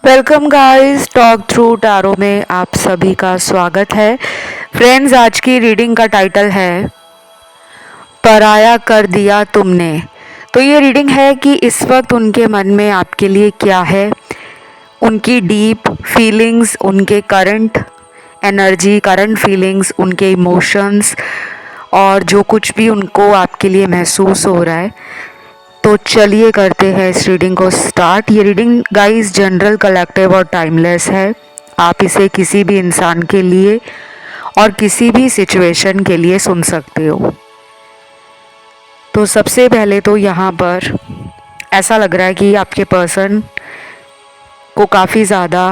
Welcome guys, talk through tarot में आप सभी का स्वागत है। फ्रेंड्स, आज की रीडिंग का टाइटल है पराया कर दिया तुमने। तो ये रीडिंग है कि इस वक्त उनके मन में आपके लिए क्या है, उनकी डीप फीलिंग्स, उनके करंट एनर्जी, करंट फीलिंग्स, उनके इमोशंस और जो कुछ भी उनको आपके लिए महसूस हो रहा है। तो चलिए करते हैं इस रीडिंग को स्टार्ट। ये रीडिंग गाइस जनरल, कलेक्टिव और टाइमलेस है। आप इसे किसी भी इंसान के लिए और किसी भी सिचुएशन के लिए सुन सकते हो। तो सबसे पहले तो यहाँ पर ऐसा लग रहा है कि आपके पर्सन को काफ़ी ज़्यादा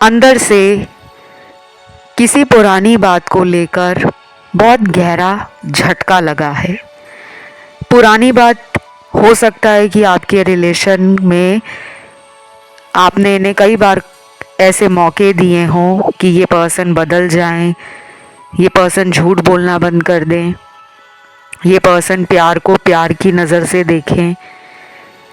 अंदर से किसी पुरानी बात को लेकर बहुत गहरा झटका लगा है। पुरानी बात हो सकता है कि आपके रिलेशन में आपने इन्हें कई बार ऐसे मौके दिए हों कि ये पर्सन बदल जाएं, ये पर्सन झूठ बोलना बंद कर दें, ये पर्सन प्यार को प्यार की नज़र से देखें।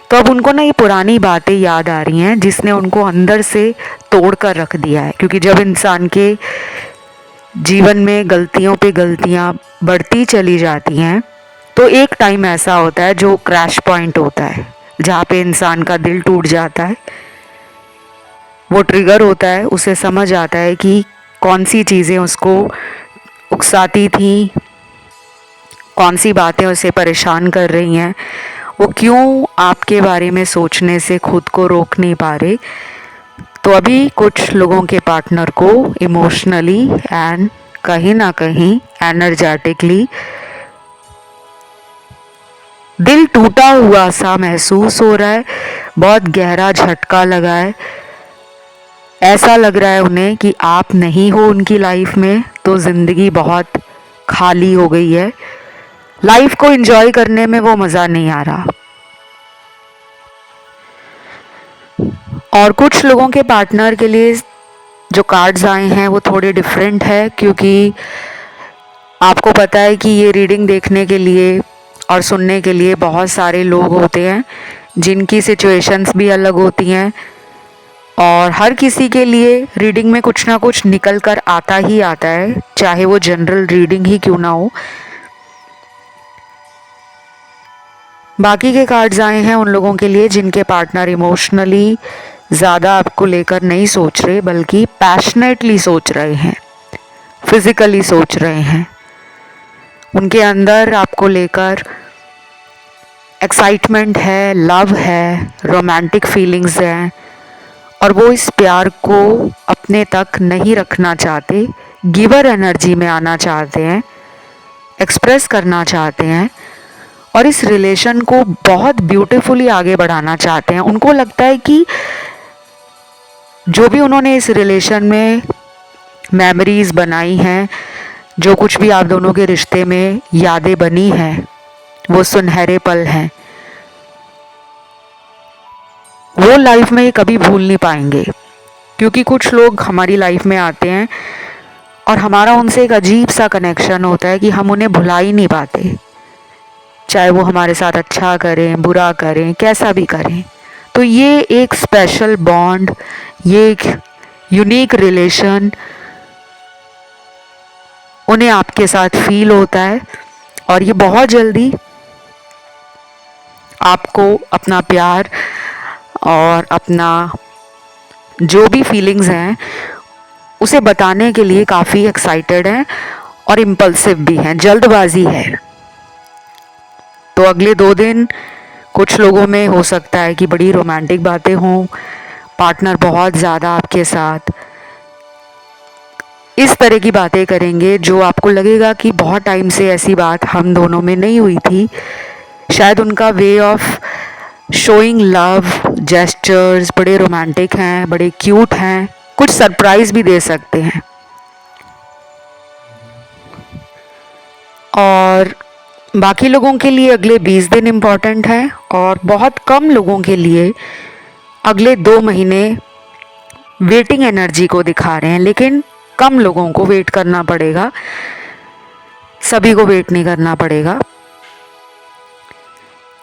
तो अब उनको ना ये पुरानी बातें याद आ रही हैं जिसने उनको अंदर से तोड़ कर रख दिया है। क्योंकि जब इंसान के जीवन में गलतियों पे गलतियां बढ़ती चली जाती हैं तो एक टाइम ऐसा होता है जो क्रैश पॉइंट होता है, जहाँ पे इंसान का दिल टूट जाता है। वो ट्रिगर होता है, उसे समझ आता है कि कौन सी चीज़ें उसको उकसाती थी, कौन सी बातें उसे परेशान कर रही हैं, वो क्यों आपके बारे में सोचने से खुद को रोक नहीं पा रहे। तो अभी कुछ लोगों के पार्टनर को इमोशनली एंड कहीं ना कहीं एनर्जेटिकली दिल टूटा हुआ सा महसूस हो रहा है, बहुत गहरा झटका लगा है। ऐसा लग रहा है उन्हें कि आप नहीं हो उनकी लाइफ में तो ज़िंदगी बहुत खाली हो गई है। लाइफ को एंजॉय करने में वो मज़ा नहीं आ रहा। और कुछ लोगों के पार्टनर के लिए जो कार्ड्स आए हैं वो थोड़े डिफरेंट है, क्योंकि आपको पता है कि ये रीडिंग देखने के लिए और सुनने के लिए बहुत सारे लोग होते हैं जिनकी सिचुएशंस भी अलग होती हैं और हर किसी के लिए रीडिंग में कुछ ना कुछ निकल कर आता ही आता है, चाहे वो जनरल रीडिंग ही क्यों ना हो। बाकी के कार्ड्स आए हैं उन लोगों के लिए जिनके पार्टनर इमोशनली ज़्यादा आपको लेकर नहीं सोच रहे, बल्कि पैशनेटली सोच रहे हैं, फिजिकली सोच रहे हैं। उनके अंदर आपको लेकर एक्साइटमेंट है, लव है, रोमांटिक फीलिंग्स हैं और वो इस प्यार को अपने तक नहीं रखना चाहते, गिवर एनर्जी में आना चाहते हैं, एक्सप्रेस करना चाहते हैं और इस रिलेशन को बहुत ब्यूटीफुली आगे बढ़ाना चाहते हैं। उनको लगता है कि जो भी उन्होंने इस रिलेशन में मेमोरीज बनाई हैं, जो कुछ भी आप दोनों के रिश्ते में यादें बनी हैं, वो सुनहरे पल हैं। वो लाइफ में कभी भूल नहीं पाएंगे, क्योंकि कुछ लोग हमारी लाइफ में आते हैं और हमारा उनसे एक अजीब सा कनेक्शन होता है कि हम उन्हें भुला ही नहीं पाते, चाहे वो हमारे साथ अच्छा करें, बुरा करें, कैसा भी करें। तो ये एक स्पेशल बॉन्ड, ये एक यूनिक रिलेशन उन्हें आपके साथ फील होता है और ये बहुत जल्दी आपको अपना प्यार और अपना जो भी फीलिंग्स हैं उसे बताने के लिए काफ़ी एक्साइटेड हैं और इम्पल्सिव भी हैं, जल्दबाजी है। तो अगले 2 दिन कुछ लोगों में हो सकता है कि बड़ी रोमांटिक बातें हों, पार्टनर बहुत ज़्यादा आपके साथ इस तरह की बातें करेंगे जो आपको लगेगा कि बहुत टाइम से ऐसी बात हम दोनों में नहीं हुई थी। शायद उनका way of showing love, gestures बड़े रोमांटिक हैं, बड़े क्यूट हैं, कुछ सरप्राइज भी दे सकते हैं। और बाकी लोगों के लिए अगले 20 दिन इम्पॉर्टेंट हैं और बहुत कम लोगों के लिए अगले 2 महीने वेटिंग एनर्जी को दिखा रहे हैं। लेकिन कम लोगों को वेट करना पड़ेगा, सभी को वेट नहीं करना पड़ेगा।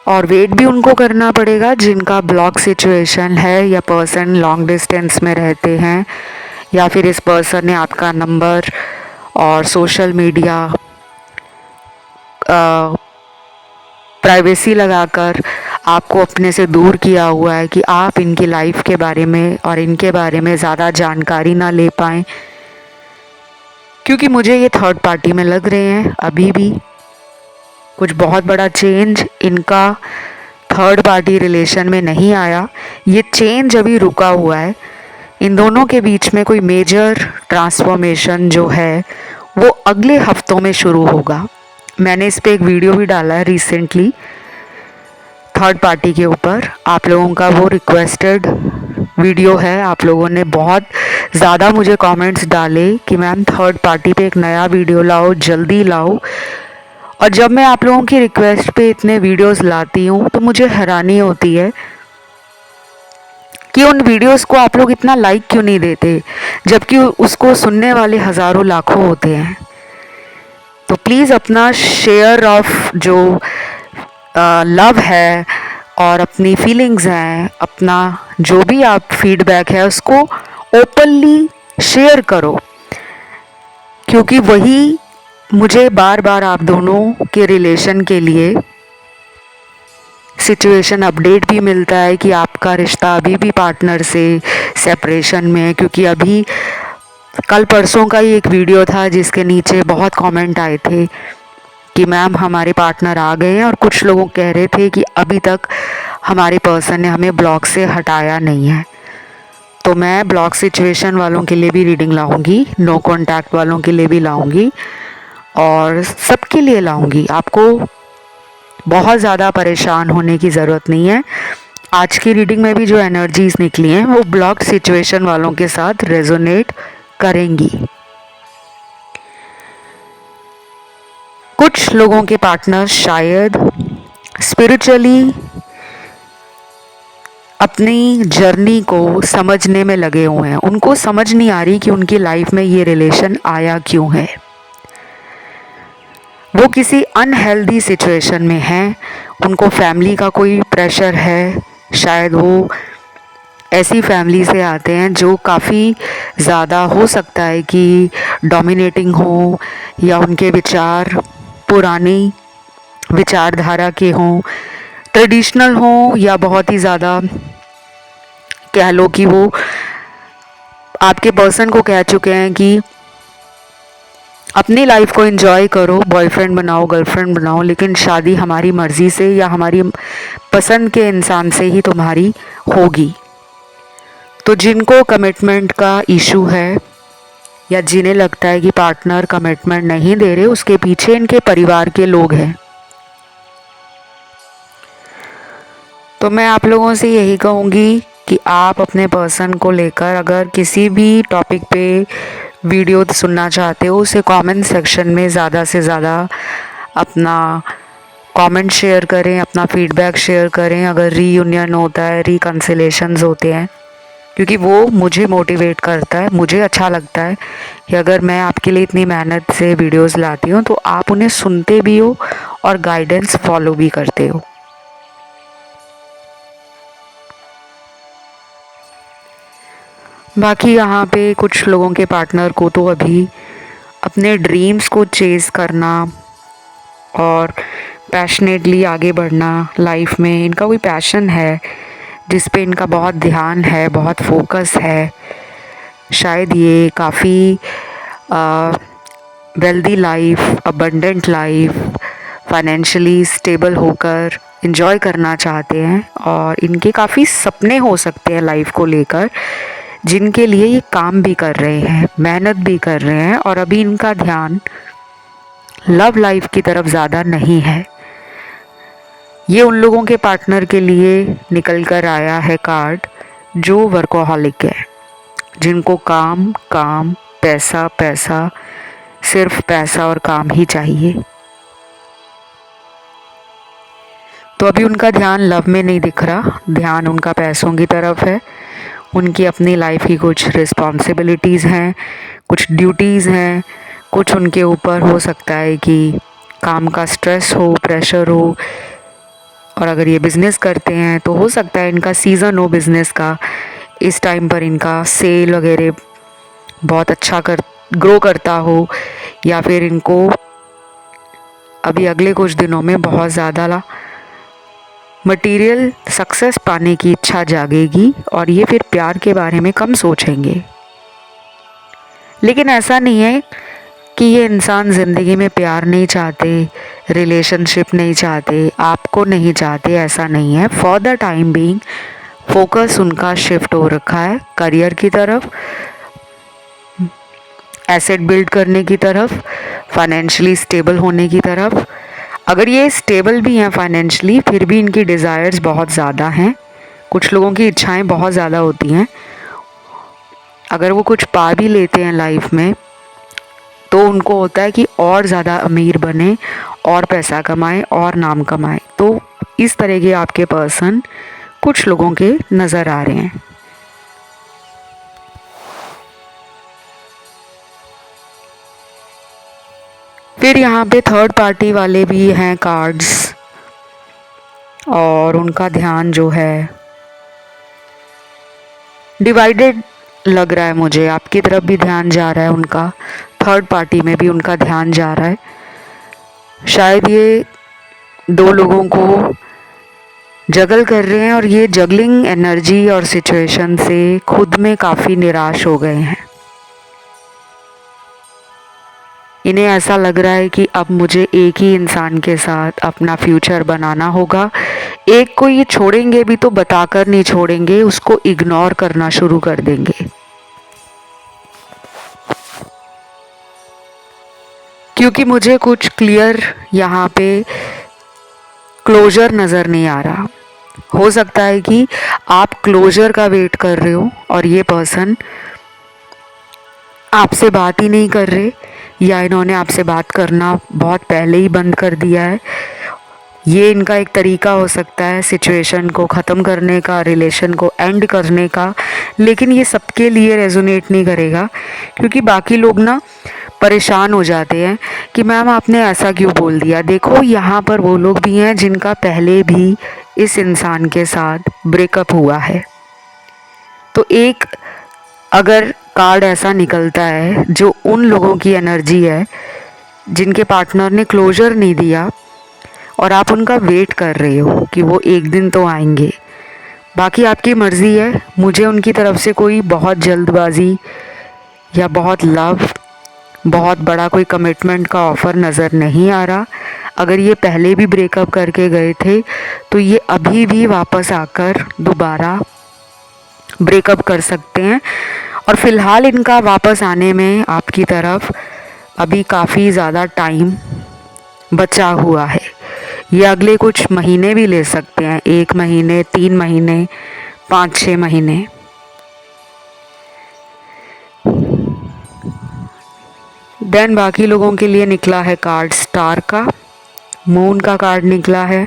और वेट भी उनको करना पड़ेगा जिनका ब्लॉक सिचुएशन है या पर्सन लॉन्ग डिस्टेंस में रहते हैं, या फिर इस पर्सन ने आपका नंबर और सोशल मीडिया प्राइवेसी लगाकर आपको अपने से दूर किया हुआ है कि आप इनकी लाइफ के बारे में और इनके बारे में ज़्यादा जानकारी ना ले पाएँ। क्योंकि मुझे ये थर्ड पार्टी में लग रहे हैं, अभी भी कुछ बहुत बड़ा चेंज इनका थर्ड पार्टी रिलेशन में नहीं आया। ये चेंज अभी रुका हुआ है। इन दोनों के बीच में कोई मेजर ट्रांसफॉर्मेशन जो है वो अगले हफ्तों में शुरू होगा। मैंने इस पे एक वीडियो भी डाला है रिसेंटली थर्ड पार्टी के ऊपर। आप लोगों का वो रिक्वेस्टेड वीडियो है। आप लोगों ने बहुत ज़्यादा मुझे कमेंट्स डाले कि मैम थर्ड पार्टी पे एक नया वीडियो लाओ, जल्दी लाओ। और जब मैं आप लोगों की रिक्वेस्ट पे इतने वीडियोस लाती हूँ तो मुझे हैरानी होती है कि उन वीडियोस को आप लोग इतना लाइक क्यों नहीं देते, जबकि उसको सुनने वाले हज़ारों लाखों होते हैं। तो प्लीज़ अपना शेयर ऑफ जो लव है और अपनी फीलिंग्स हैं, अपना जो भी आप फीडबैक है उसको ओपनली शेयर करो, क्योंकि वही मुझे बार बार आप दोनों के रिलेशन के लिए सिचुएशन अपडेट भी मिलता है कि आपका रिश्ता अभी भी पार्टनर से सेपरेशन में है। क्योंकि अभी कल परसों का ही एक वीडियो था जिसके नीचे बहुत कमेंट आए थे कि मैम हमारे पार्टनर आ गए हैं, और कुछ लोग कह रहे थे कि अभी तक हमारे पर्सन ने हमें ब्लॉक से हटाया नहीं है। तो मैं ब्लॉक सिचुएशन वालों के लिए भी रीडिंग लाऊंगी, नो कॉन्टैक्ट वालों के लिए भी लाऊंगी और सबके लिए लाऊंगी। आपको बहुत ज़्यादा परेशान होने की ज़रूरत नहीं है। आज की रीडिंग में भी जो एनर्जीज निकली हैं वो ब्लॉक सिचुएशन वालों के साथ रेजोनेट करेंगी। कुछ लोगों के पार्टनर शायद स्पिरिचुअली अपनी जर्नी को समझने में लगे हुए हैं। उनको समझ नहीं आ रही कि उनकी लाइफ में ये रिलेशन आया क्यों है। वो किसी अनहेल्दी सिचुएशन में हैं। उनको फैमिली का कोई प्रेशर है। शायद वो ऐसी फैमिली से आते हैं जो काफ़ी ज़्यादा हो सकता है कि डोमिनेटिंग हो, या उनके विचार पुरानी विचारधारा के हों, ट्रेडिशनल हों, या बहुत ही ज़्यादा कह लो कि वो आपके पर्सन को कह चुके हैं कि अपनी लाइफ को एंजॉय करो, बॉयफ्रेंड बनाओ, गर्लफ्रेंड बनाओ, लेकिन शादी हमारी मर्ज़ी से या हमारी पसंद के इंसान से ही तुम्हारी होगी। तो जिनको कमिटमेंट का इशू है या जिन्हें लगता है कि पार्टनर कमिटमेंट नहीं दे रहे, उसके पीछे इनके परिवार के लोग हैं। तो मैं आप लोगों से यही कहूँगी कि आप अपने पर्सन को लेकर अगर किसी भी टॉपिक पे वीडियो सुनना चाहते हो, उसे कमेंट सेक्शन में ज़्यादा से ज़्यादा अपना कमेंट शेयर करें, अपना फीडबैक शेयर करें। अगर रीयूनियन होता है, रिकन्सिलेशंस होते हैं, क्योंकि वो मुझे मोटिवेट करता है। मुझे अच्छा लगता है कि अगर मैं आपके लिए इतनी मेहनत से वीडियोस लाती हूँ तो आप उन्हें सुनते भी हो और गाइडेंस फॉलो भी करते हो। बाकी यहाँ पे कुछ लोगों के पार्टनर को तो अभी अपने ड्रीम्स को चेज़ करना और पैशनेटली आगे बढ़ना, लाइफ में इनका कोई पैशन है जिस पे इनका बहुत ध्यान है, बहुत फोकस है। शायद ये काफ़ी wealthy life, abundant life, financially stable होकर एंजॉय करना चाहते हैं, और इनके काफ़ी सपने हो सकते हैं लाइफ को लेकर, जिनके लिए ये काम भी कर रहे हैं, मेहनत भी कर रहे हैं। और अभी इनका ध्यान लव लाइफ की तरफ ज़्यादा नहीं है। ये उन लोगों के पार्टनर के लिए निकल कर आया है कार्ड जो वर्कोहॉलिक है, जिनको काम काम, पैसा पैसा, सिर्फ पैसा और काम ही चाहिए। तो अभी उनका ध्यान लव में नहीं दिख रहा, ध्यान उनका पैसों की तरफ है। उनकी अपनी लाइफ की कुछ रिस्पॉन्सिबिलिटीज़ हैं, कुछ ड्यूटीज़ हैं, कुछ उनके ऊपर हो सकता है कि काम का स्ट्रेस हो, प्रेशर हो, और अगर ये बिज़नेस करते हैं तो हो सकता है इनका सीज़न हो बिज़नेस का, इस टाइम पर इनका सेल वगैरह बहुत अच्छा ग्रो करता हो, या फिर इनको अभी अगले कुछ दिनों में बहुत ज़्यादा मटेरियल सक्सेस पाने की इच्छा जागेगी और ये फिर प्यार के बारे में कम सोचेंगे। लेकिन ऐसा नहीं है कि ये इंसान ज़िंदगी में प्यार नहीं चाहते, रिलेशनशिप नहीं चाहते, आपको नहीं चाहते, ऐसा नहीं है। For the time being focus उनका शिफ्ट हो रखा है करियर की तरफ, एसेट बिल्ड करने की तरफ, फाइनेंशियली स्टेबल होने की तरफ। अगर ये स्टेबल भी हैं फाइनेंशियली, फिर भी इनकी डिज़ायर्स बहुत ज़्यादा हैं। कुछ लोगों की इच्छाएं बहुत ज़्यादा होती हैं। अगर वो कुछ पा भी लेते हैं लाइफ में तो उनको होता है कि और ज़्यादा अमीर बने, और पैसा कमाएं, और नाम कमाएं। तो इस तरह के आपके पर्सन कुछ लोगों के नज़र आ रहे हैं। फिर यहाँ पे थर्ड पार्टी वाले भी हैं कार्ड्स, और उनका ध्यान जो है डिवाइडेड लग रहा है मुझे। आपकी तरफ भी ध्यान जा रहा है उनका, थर्ड पार्टी में भी उनका ध्यान जा रहा है। शायद ये दो लोगों को जगल कर रहे हैं और ये जगलिंग एनर्जी और सिचुएशन से खुद में काफ़ी निराश हो गए हैं। इन्हें ऐसा लग रहा है कि अब मुझे एक ही इंसान के साथ अपना फ्यूचर बनाना होगा। एक को ये छोड़ेंगे भी तो बताकर नहीं छोड़ेंगे, उसको इग्नोर करना शुरू कर देंगे, क्योंकि मुझे कुछ क्लियर यहाँ पे क्लोजर नज़र नहीं आ रहा। हो सकता है कि आप क्लोजर का वेट कर रहे हो और ये पर्सन आपसे बात ही नहीं कर रहे, या इन्होंने आपसे बात करना बहुत पहले ही बंद कर दिया है। ये इनका एक तरीका हो सकता है सिचुएशन को ख़त्म करने का, रिलेशन को एंड करने का। लेकिन ये सबके लिए रेजोनेट नहीं करेगा, क्योंकि बाकी लोग ना परेशान हो जाते हैं कि मैम आपने ऐसा क्यों बोल दिया। देखो यहाँ पर वो लोग भी हैं जिनका पहले भी इस इंसान के साथ ब्रेकअप हुआ है। तो एक अगर कार्ड ऐसा निकलता है जो उन लोगों की एनर्जी है जिनके पार्टनर ने क्लोजर नहीं दिया और आप उनका वेट कर रहे हो कि वो एक दिन तो आएंगे, बाकी आपकी मर्ज़ी है। मुझे उनकी तरफ से कोई बहुत जल्दबाजी या बहुत लव, बहुत बड़ा कोई कमिटमेंट का ऑफ़र नज़र नहीं आ रहा। अगर ये पहले भी ब्रेकअप करके गए थे तो ये अभी भी वापस आकर दोबारा ब्रेकअप कर सकते हैं, और फ़िलहाल इनका वापस आने में आपकी तरफ अभी काफ़ी ज़्यादा टाइम बचा हुआ है। ये अगले कुछ महीने भी ले सकते हैं, 1 महीने, 3 महीने, 5-6 महीने। देन बाकी लोगों के लिए निकला है कार्ड स्टार का, मून का कार्ड निकला है,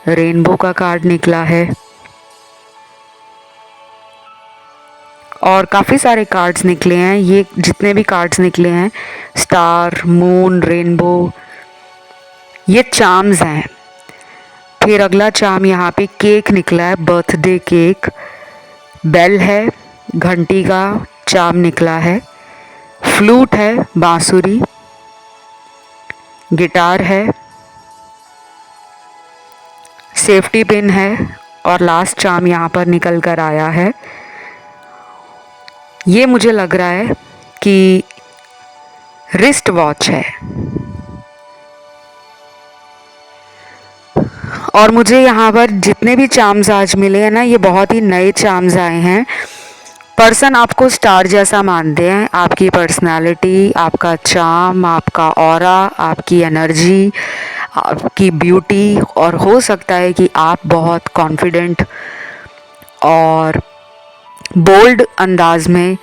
रेनबो का कार्ड निकला है, और काफ़ी सारे कार्ड्स निकले हैं। ये जितने भी कार्ड्स निकले हैं, स्टार, मून, रेनबो, ये चार्म्स हैं। फिर अगला चार्म यहाँ पे केक निकला है, बर्थडे केक। बेल है, घंटी का चार्म निकला है। फ्लूट है, बांसुरी। गिटार है, सेफ्टी पिन है, और लास्ट चार्म यहाँ पर निकल कर आया है। ये मुझे लग रहा है कि रिस्ट वॉच है। और मुझे यहाँ पर जितने भी चार्म्स आज मिले हैं ना, ये बहुत ही नए चार्म्स आए हैं। पर्सन आपको स्टार जैसा मानते हैं। आपकी पर्सनालिटी, आपका चार्म, आपका ऑरा, आपकी एनर्जी, आपकी ब्यूटी, और हो सकता है कि आप बहुत कॉन्फिडेंट और बोल्ड अंदाज में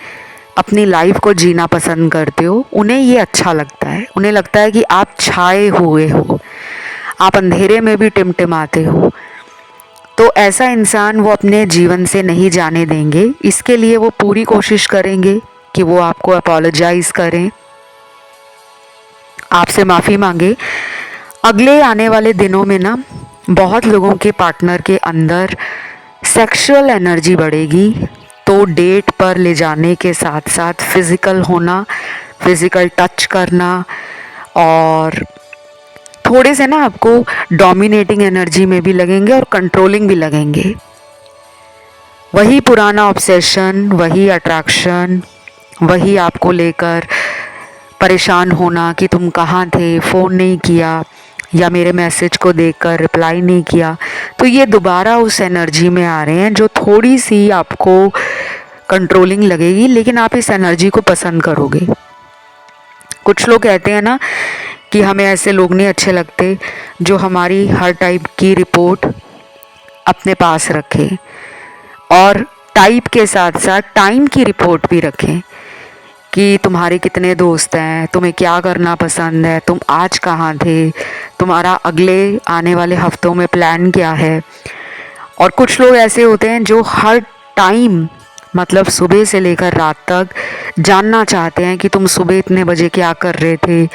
अपनी लाइफ को जीना पसंद करते हो। उन्हें ये अच्छा लगता है। उन्हें लगता है कि आप छाए हुए हो, आप अंधेरे में भी टिमटिमाते हो। तो ऐसा इंसान वो अपने जीवन से नहीं जाने देंगे। इसके लिए वो पूरी कोशिश करेंगे कि वो आपको अपोलोजाइज़ करें, आपसे माफ़ी मांगे। अगले आने वाले दिनों में ना बहुत लोगों के पार्टनर के अंदर सेक्सुअल एनर्जी बढ़ेगी, तो डेट पर ले जाने के साथ साथ फिज़िकल होना, फिज़िकल टच करना, और थोड़े से ना आपको डोमिनेटिंग एनर्जी में भी लगेंगे और कंट्रोलिंग भी लगेंगे। वही पुराना ऑब्सेशन, वही अट्रैक्शन, वही आपको लेकर परेशान होना कि तुम कहाँ थे, फ़ोन नहीं किया, या मेरे मैसेज को देखकर रिप्लाई नहीं किया। तो ये दोबारा उस एनर्जी में आ रहे हैं जो थोड़ी सी आपको कंट्रोलिंग लगेगी, लेकिन आप इस एनर्जी को पसंद करोगे। कुछ लोग कहते हैं ना कि हमें ऐसे लोग नहीं अच्छे लगते जो हमारी हर टाइप की रिपोर्ट अपने पास रखें, और टाइप के साथ साथ टाइम की रिपोर्ट भी रखें कि तुम्हारे कितने दोस्त हैं, तुम्हें क्या करना पसंद है, तुम आज कहाँ थे, तुम्हारा अगले आने वाले हफ्तों में प्लान क्या है। और कुछ लोग ऐसे होते हैं जो हर टाइम, मतलब सुबह से लेकर रात तक जानना चाहते हैं कि तुम सुबह इतने बजे क्या कर रहे थे,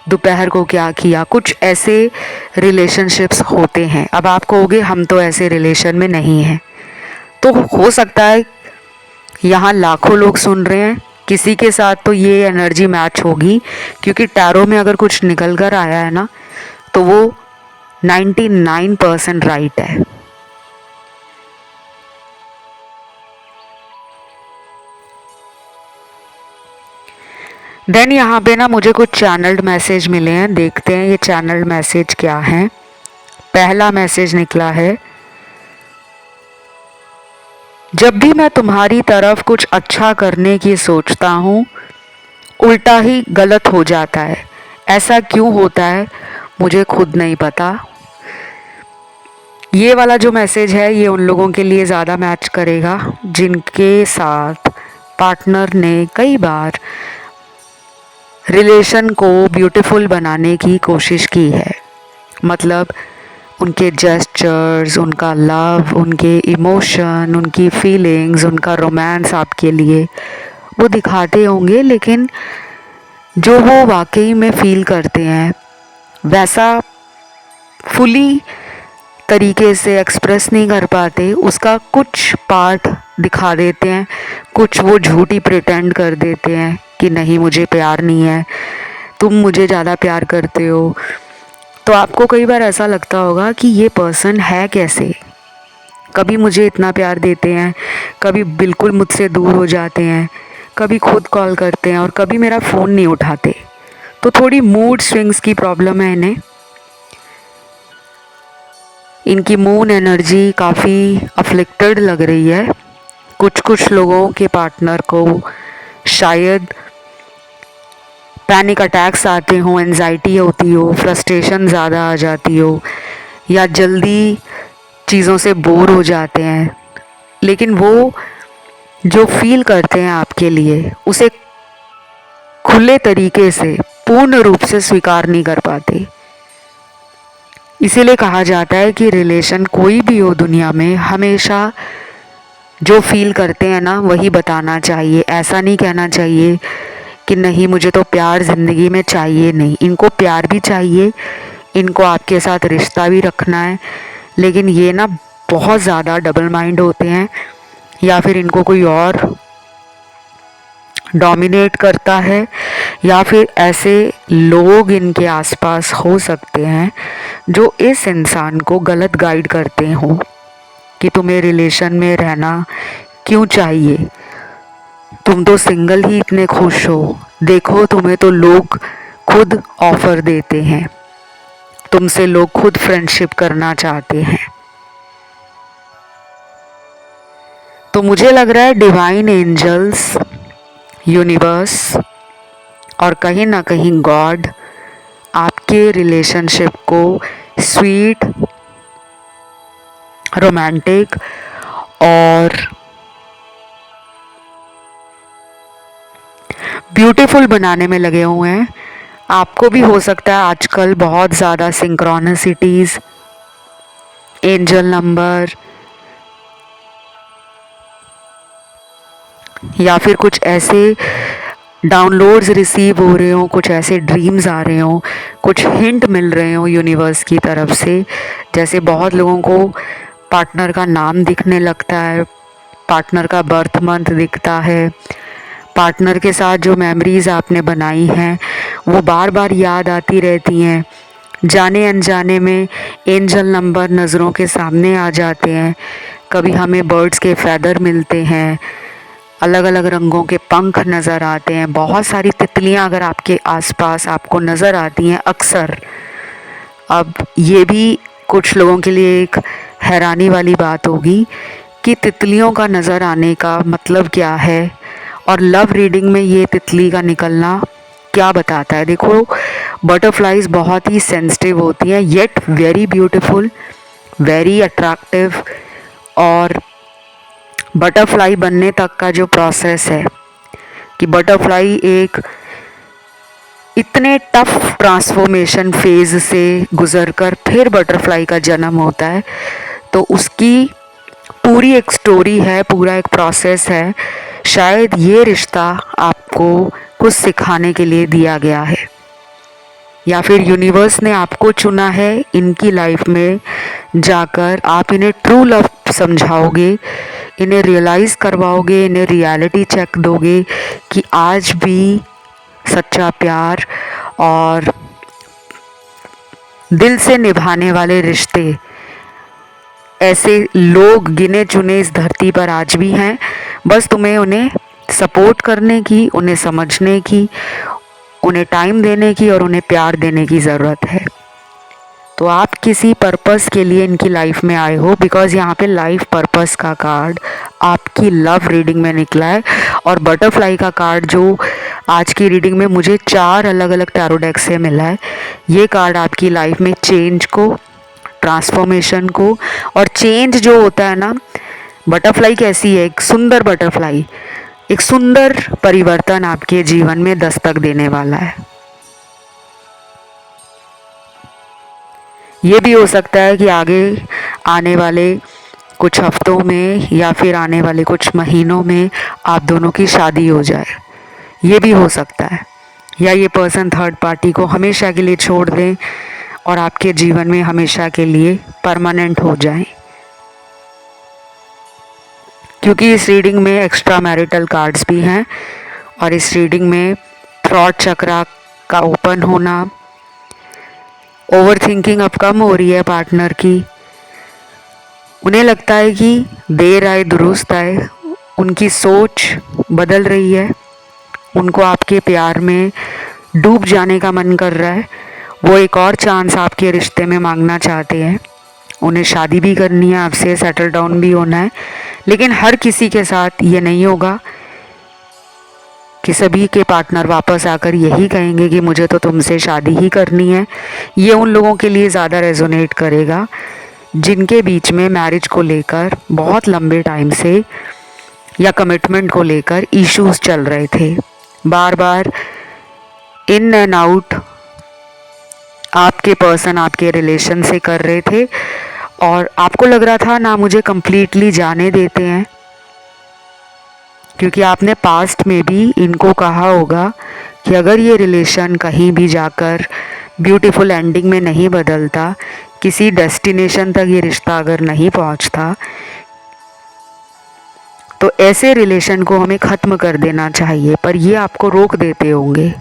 दोपहर को क्या किया। कुछ ऐसे रिलेशनशिप्स होते हैं। अब आप कहोगे हम तो ऐसे रिलेशन में नहीं हैं, तो हो सकता है यहाँ लाखों लोग सुन रहे हैं, किसी के साथ तो ये एनर्जी मैच होगी, क्योंकि टैरो में अगर कुछ निकल कर आया है ना, तो वो 99% राइट है। देन यहाँ पे ना मुझे कुछ चैनल्ड मैसेज मिले हैं, देखते हैं ये चैनल्ड मैसेज क्या हैं। पहला मैसेज निकला है, जब भी मैं तुम्हारी तरफ कुछ अच्छा करने की सोचता हूँ, उल्टा ही गलत हो जाता है। ऐसा क्यों होता है मुझे खुद नहीं पता। ये वाला जो मैसेज है ये उन लोगों के लिए ज़्यादा मैच करेगा जिनके साथ पार्टनर ने कई बार रिलेशन को ब्यूटीफुल बनाने की कोशिश की है। मतलब उनके जेस्चर्स, उनका लव, उनके इमोशन, उनकी फीलिंग्स, उनका रोमांस आपके लिए वो दिखाते होंगे, लेकिन जो वो वाकई में फ़ील करते हैं वैसा फुली तरीके से एक्सप्रेस नहीं कर पाते। उसका कुछ पार्ट दिखा देते हैं, कुछ वो झूठी प्रिटेंड कर देते हैं कि नहीं मुझे प्यार नहीं है, तुम मुझे ज़्यादा प्यार करते हो। तो आपको कई बार ऐसा लगता होगा कि ये पर्सन है कैसे, कभी मुझे इतना प्यार देते हैं, कभी बिल्कुल मुझसे दूर हो जाते हैं, कभी खुद कॉल करते हैं और कभी मेरा फ़ोन नहीं उठाते। तो थोड़ी मूड स्विंग्स की प्रॉब्लम है इन्हें। इनकी मून एनर्जी काफ़ी अफ्लिक्टेड लग रही है। कुछ लोगों के पार्टनर को शायद पैनिक अटैक्स आते हों, एंजाइटी होती हो, फ्रस्ट्रेशन ज़्यादा आ जाती हो, या जल्दी चीज़ों से बोर हो जाते हैं, लेकिन वो जो फील करते हैं आपके लिए उसे खुले तरीके से पूर्ण रूप से स्वीकार नहीं कर पाते। इसीलिए कहा जाता है कि रिलेशन कोई भी हो दुनिया में, हमेशा जो फील करते हैं ना वही बताना चाहिए। ऐसा नहीं कहना चाहिए कि नहीं मुझे तो प्यार ज़िंदगी में चाहिए नहीं। इनको प्यार भी चाहिए, इनको आपके साथ रिश्ता भी रखना है, लेकिन ये ना बहुत ज़्यादा डबल माइंड होते हैं, या फिर इनको कोई और डोमिनेट करता है, या फिर ऐसे लोग इनके आसपास हो सकते हैं जो इस इंसान को गलत गाइड करते हों कि तुम्हें रिलेशन में रहना क्यों चाहिए, तुम तो सिंगल ही इतने खुश हो, देखो तुम्हें तो लोग खुद ऑफ़र देते हैं, तुमसे लोग खुद फ्रेंडशिप करना चाहते हैं। तो मुझे लग रहा है डिवाइन एंजल्स, यूनिवर्स और कहीं ना कहीं गॉड आपके रिलेशनशिप को स्वीट, रोमांटिक और ब्यूटीफुल बनाने में लगे हुए हैं। आपको भी हो सकता है आजकल बहुत ज़्यादा सिंक्रोनिसिटीज़, एंजल नंबर या फिर कुछ ऐसे डाउनलोड्स रिसीव हो रहे हों, कुछ ऐसे ड्रीम्स आ रहे हों, कुछ हिंट मिल रहे हों यूनिवर्स की तरफ से। जैसे बहुत लोगों को पार्टनर का नाम दिखने लगता है, पार्टनर का बर्थ मंथ दिखता है, पार्टनर के साथ जो मेमोरीज़ आपने बनाई हैं वो बार बार याद आती रहती हैं। जाने अनजाने में एंजल नंबर नज़रों के सामने आ जाते हैं। कभी हमें बर्ड्स के फैदर मिलते हैं, अलग अलग रंगों के पंख नज़र आते हैं, बहुत सारी तितलियां अगर आपके आसपास आपको नज़र आती हैं अक्सर। अब ये भी कुछ लोगों के लिए एक हैरानी वाली बात होगी कि तितलियों का नज़र आने का मतलब क्या है और लव रीडिंग में ये तितली का निकलना क्या बताता है। देखो, बटरफ्लाइज बहुत ही सेंसिटिव होती हैं, yet very beautiful, very attractive. और बटरफ्लाई बनने तक का जो प्रोसेस है कि बटरफ्लाई एक इतने टफ ट्रांसफॉर्मेशन फेज़ से गुज़रकर फिर बटरफ्लाई का जन्म होता है, तो उसकी पूरी एक स्टोरी है, पूरा एक प्रोसेस है। शायद ये रिश्ता आपको कुछ सिखाने के लिए दिया गया है, या फिर यूनिवर्स ने आपको चुना है इनकी लाइफ में जाकर आप इन्हें ट्रू लव समझाओगे, इन्हें रियलाइज़ करवाओगे, इन्हें रियलिटी चेक दोगे कि आज भी सच्चा प्यार और दिल से निभाने वाले रिश्ते, ऐसे लोग गिने चुने इस धरती पर आज भी हैं। बस तुम्हें उन्हें सपोर्ट करने की, उन्हें समझने की, उन्हें टाइम देने की और उन्हें प्यार देने की ज़रूरत है। तो आप किसी पर्पस के लिए इनकी लाइफ में आए हो, बिकॉज़ यहाँ पे लाइफ पर्पस का कार्ड आपकी लव रीडिंग में निकला है। और बटरफ्लाई का कार्ड जो आज की रीडिंग में मुझे 4 अलग अलग टैरो डेक से मिला है, ये कार्ड आपकी लाइफ में चेंज को, ट्रांसफॉर्मेशन को, और चेंज जो होता है ना, बटरफ्लाई कैसी है, एक सुंदर बटरफ्लाई, एक सुंदर परिवर्तन आपके जीवन में दस्तक देने वाला है। ये भी हो सकता है कि आगे आने वाले कुछ हफ्तों में या फिर आने वाले कुछ महीनों में आप दोनों की शादी हो जाए, ये भी हो सकता है। या ये पर्सन थर्ड पार्टी को हमेशा के लिए छोड़ दें और आपके जीवन में हमेशा के लिए परमानेंट हो जाए। क्योंकि इस रीडिंग में एक्स्ट्रा मैरिटल कार्ड्स भी हैं और इस रीडिंग में थ्रॉट चक्रा का ओपन होना, ओवर थिंकिंग अब कम हो रही है पार्टनर की। उन्हें लगता है कि देर आए दुरुस्त आए, उनकी सोच बदल रही है, उनको आपके प्यार में डूब जाने का मन कर रहा है। वो एक और चांस आपके रिश्ते में मांगना चाहते हैं, उन्हें शादी भी करनी है आपसे, सेटल डाउन भी होना है। लेकिन हर किसी के साथ ये नहीं होगा कि सभी के पार्टनर वापस आकर यही कहेंगे कि मुझे तो तुमसे शादी ही करनी है। ये उन लोगों के लिए ज़्यादा रेजोनेट करेगा जिनके बीच में मैरिज को लेकर बहुत लंबे टाइम से या कमिटमेंट को लेकर इश्यूज चल रहे थे, बार बार इन एंड आउट आपके पर्सन आपके रिलेशन से कर रहे थे और आपको लग रहा था ना मुझे कंप्लीटली जाने देते हैं। क्योंकि आपने पास्ट में भी इनको कहा होगा कि अगर ये रिलेशन कहीं भी जाकर ब्यूटीफुल एंडिंग में नहीं बदलता, किसी डेस्टिनेशन तक ये रिश्ता अगर नहीं पहुंचता, तो ऐसे रिलेशन को हमें ख़त्म कर देना चाहिए, पर ये आपको रोक देते होंगे।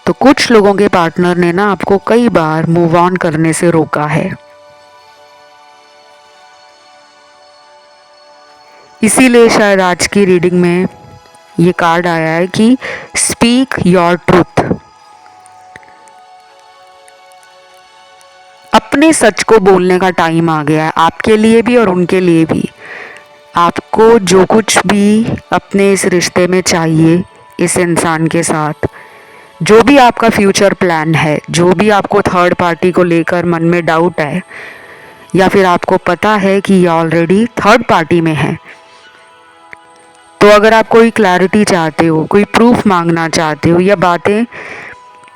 तो कुछ लोगों के पार्टनर ने ना आपको कई बार मूव ऑन करने से रोका है। इसीलिए शायद आज की रीडिंग में ये कार्ड आया है कि स्पीक योर ट्रूथ। अपने सच को बोलने का टाइम आ गया है, आपके लिए भी और उनके लिए भी। आपको जो कुछ भी अपने इस रिश्ते में चाहिए, इस इंसान के साथ जो भी आपका फ्यूचर प्लान है, जो भी आपको थर्ड पार्टी को लेकर मन में डाउट है, या फिर आपको पता है कि ये ऑलरेडी थर्ड पार्टी में है, तो अगर आप कोई क्लैरिटी चाहते हो, कोई प्रूफ मांगना चाहते हो, या बातें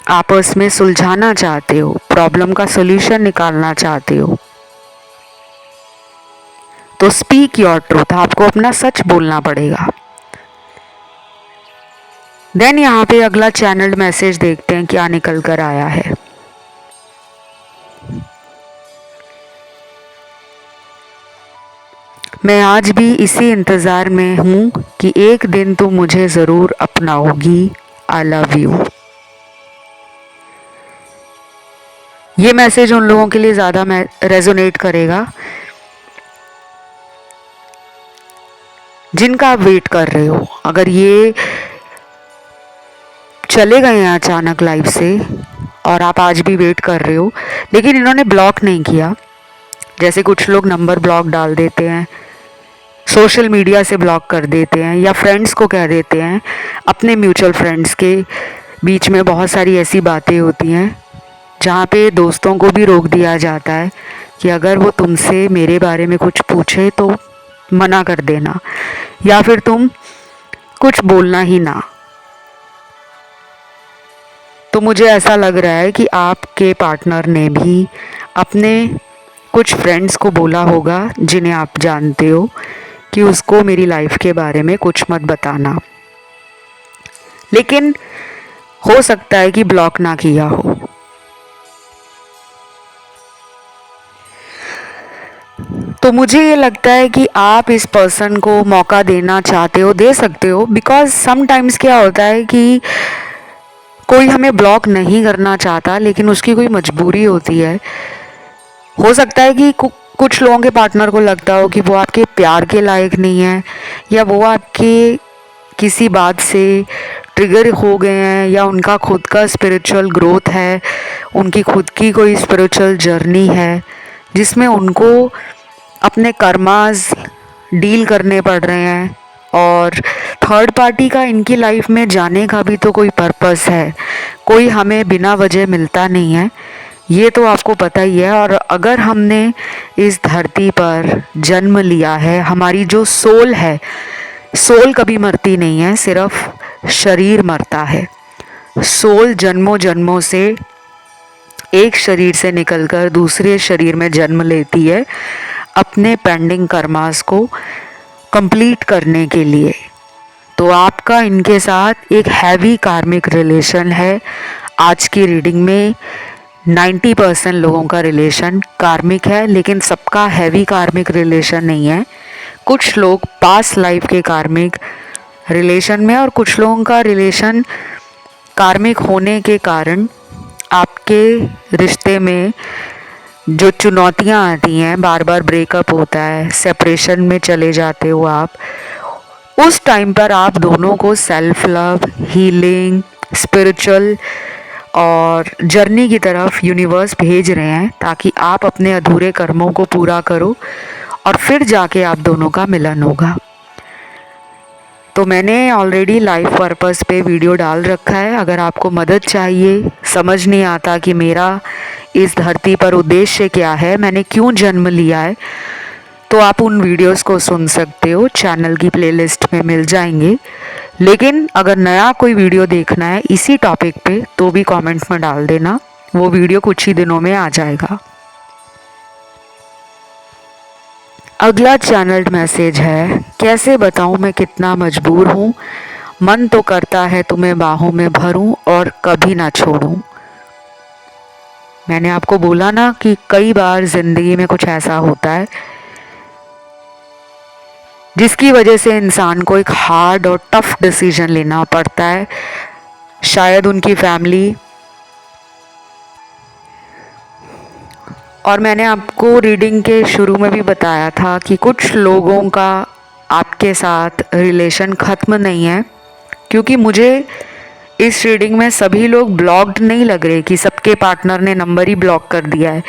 आपस में सुलझाना चाहते हो, प्रॉब्लम का सॉल्यूशन निकालना चाहते हो, तो स्पीक योर ट्रूथ, आपको अपना सच बोलना पड़ेगा। देन यहाँ पे अगला चैनल्ड मैसेज देखते हैं क्या निकल कर आया है। मैं आज भी इसी इंतज़ार में हूँ कि एक दिन तू मुझे ज़रूर अपनाओगी, आई लव यू। ये मैसेज उन लोगों के लिए ज़्यादा रेजोनेट करेगा जिनका आप वेट कर रहे हो। अगर ये चले गए हैं अचानक लाइफ से और आप आज भी वेट कर रहे हो, लेकिन इन्होंने ब्लॉक नहीं किया, जैसे कुछ लोग नंबर ब्लॉक डाल देते हैं, सोशल मीडिया से ब्लॉक कर देते हैं, या फ्रेंड्स को कह देते हैं। अपने म्यूचुअल फ्रेंड्स के बीच में बहुत सारी ऐसी बातें होती हैं जहाँ पे दोस्तों को भी रोक दिया जाता है कि अगर वो तुमसे मेरे बारे में कुछ पूछे तो मना कर देना, या फिर तुम कुछ बोलना ही ना। तो मुझे ऐसा लग रहा है कि आपके पार्टनर ने भी अपने कुछ फ्रेंड्स को बोला होगा जिन्हें आप जानते हो कि उसको मेरी लाइफ के बारे में कुछ मत बताना, लेकिन हो सकता है कि ब्लॉक ना किया हो। तो मुझे ये लगता है कि आप इस पर्सन को मौका देना चाहते हो, दे सकते हो, बिकॉज समटाइम्स क्या होता है कि कोई हमें ब्लॉक नहीं करना चाहता लेकिन उसकी कोई मजबूरी होती है। हो सकता है कि कुछ लोगों के पार्टनर को लगता हो कि वो आपके प्यार के लायक नहीं है, या वो आपके किसी बात से ट्रिगर हो गए हैं, या उनका खुद का स्पिरिचुअल ग्रोथ है, उनकी खुद की कोई स्पिरिचुअल जर्नी है जिसमें उनको अपने कर्मास डील करने पड़ रहे हैं, और थर्ड पार्टी का इनकी लाइफ में जाने का भी तो कोई पर्पस है। कोई हमें बिना वजह मिलता नहीं है, ये तो आपको पता ही है। और अगर हमने इस धरती पर जन्म लिया है, हमारी जो सोल है, सोल कभी मरती नहीं है, सिर्फ शरीर मरता है। सोल जन्मों जन्मों से एक शरीर से निकलकर दूसरे शरीर में जन्म लेती है अपने पेंडिंग कर्मास को कंप्लीट करने के लिए। तो आपका इनके साथ एक हैवी कार्मिक रिलेशन है। आज की रीडिंग में 90% लोगों का रिलेशन कार्मिक है, लेकिन सबका हैवी कार्मिक रिलेशन नहीं है। कुछ लोग पास्ट लाइफ के कार्मिक रिलेशन में, और कुछ लोगों का रिलेशन कार्मिक होने के कारण आपके रिश्ते में जो चुनौतियां आती हैं, बार बार ब्रेकअप होता है, सेपरेशन में चले जाते हो आप, उस टाइम पर आप दोनों को सेल्फ लव, हीलिंग, स्पिरिचुअल और जर्नी की तरफ यूनिवर्स भेज रहे हैं ताकि आप अपने अधूरे कर्मों को पूरा करो और फिर जाके आप दोनों का मिलन होगा। तो मैंने ऑलरेडी लाइफ पर्पस पे वीडियो डाल रखा है। अगर आपको मदद चाहिए, समझ नहीं आता कि मेरा इस धरती पर उद्देश्य क्या है, मैंने क्यों जन्म लिया है, तो आप उन वीडियोस को सुन सकते हो, चैनल की प्लेलिस्ट में मिल जाएंगे। लेकिन अगर नया कोई वीडियो देखना है इसी टॉपिक पे तो भी कमेंट में डाल देना, वो वीडियो कुछ ही दिनों में आ जाएगा। अगला चैनल्ड मैसेज है, कैसे बताऊं मैं कितना मजबूर हूँ, मन तो करता है तुम्हें बाहों में भरूं और कभी ना छोड़ूं। मैंने आपको बोला ना कि कई बार ज़िंदगी में कुछ ऐसा होता है जिसकी वजह से इंसान को एक हार्ड और टफ डिसीजन लेना पड़ता है। शायद उनकी फैमिली, और मैंने आपको रीडिंग के शुरू में भी बताया था कि कुछ लोगों का आपके साथ रिलेशन ख़त्म नहीं है, क्योंकि मुझे इस रीडिंग में सभी लोग ब्लॉक्ड नहीं लग रहे कि सबके पार्टनर ने नंबर ही ब्लॉक कर दिया है।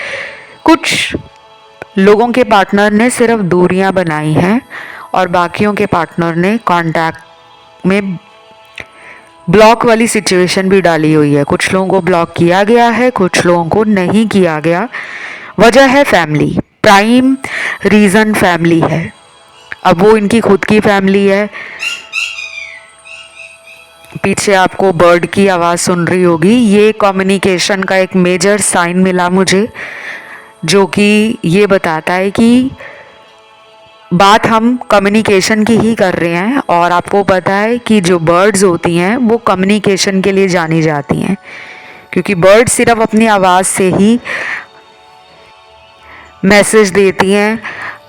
कुछ लोगों के पार्टनर ने सिर्फ दूरियां बनाई हैं और बाकियों के पार्टनर ने कांटेक्ट में ब्लॉक वाली सिचुएशन भी डाली हुई है। कुछ लोगों को ब्लॉक किया गया है, कुछ लोगों को नहीं किया गया। वजह है फैमिली, प्राइम रीज़न फैमिली है। अब वो इनकी खुद की फैमिली है। पीछे आपको बर्ड की आवाज़ सुन रही होगी, ये कम्युनिकेशन का एक मेजर साइन मिला मुझे, जो कि ये बताता है कि बात हम कम्युनिकेशन की ही कर रहे हैं और आपको पता है कि जो बर्ड्स होती हैं वो कम्युनिकेशन के लिए जानी जाती हैं, क्योंकि बर्ड्स सिर्फ अपनी आवाज़ से ही मैसेज देती हैं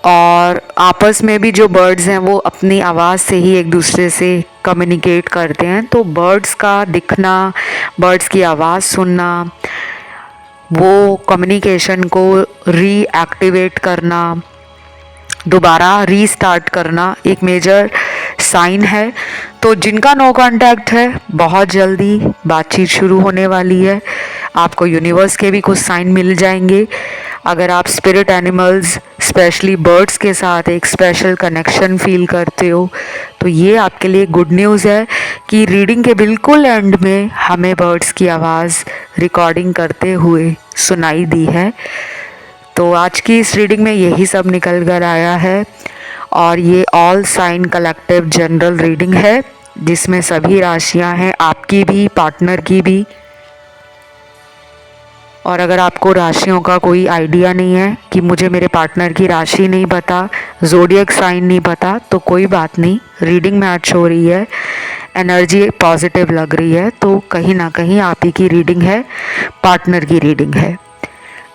और आपस में भी जो बर्ड्स हैं वो अपनी आवाज़ से ही एक दूसरे से कम्युनिकेट करते हैं। तो बर्ड्स का दिखना, बर्ड्स की आवाज़ सुनना, वो कम्युनिकेशन को रीएक्टिवेट करना, दोबारा रीस्टार्ट करना एक मेजर साइन है। तो जिनका नो कांटेक्ट है, बहुत जल्दी बातचीत शुरू होने वाली है। आपको यूनिवर्स के भी कुछ साइन मिल जाएंगे। अगर आप स्पिरिट एनिमल्स स्पेशली बर्ड्स के साथ एक स्पेशल कनेक्शन फील करते हो तो ये आपके लिए गुड न्यूज़ है कि रीडिंग के बिल्कुल एंड में हमें बर्ड्स की आवाज़ रिकॉर्डिंग करते हुए सुनाई दी है। तो आज की इस रीडिंग में यही सब निकल कर आया है और ये all sign collective general reading है जिसमें सभी राशियां हैं, आपकी भी, पार्टनर की भी। और अगर आपको राशियों का कोई आइडिया नहीं है कि मुझे मेरे पार्टनर की राशि नहीं पता, ज़ोडिएक साइन नहीं पता, तो कोई बात नहीं, रीडिंग मैच हो रही है, एनर्जी पॉजिटिव लग रही है, तो कहीं ना कहीं आप ही की रीडिंग है, पार्टनर की रीडिंग है।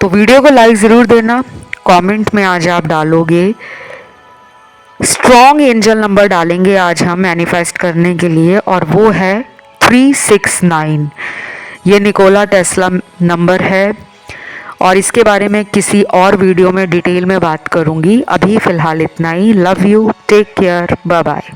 तो वीडियो को लाइक ज़रूर देना। कमेंट में आज आप डालोगे स्ट्रॉन्ग एंजल नंबर डालेंगे आज हम मैनिफेस्ट करने के लिए, और वो है 369। ये निकोला टेस्ला नंबर है और इसके बारे में किसी और वीडियो में डिटेल में बात करूँगी। अभी फ़िलहाल इतना ही। Love you, take care, bye bye.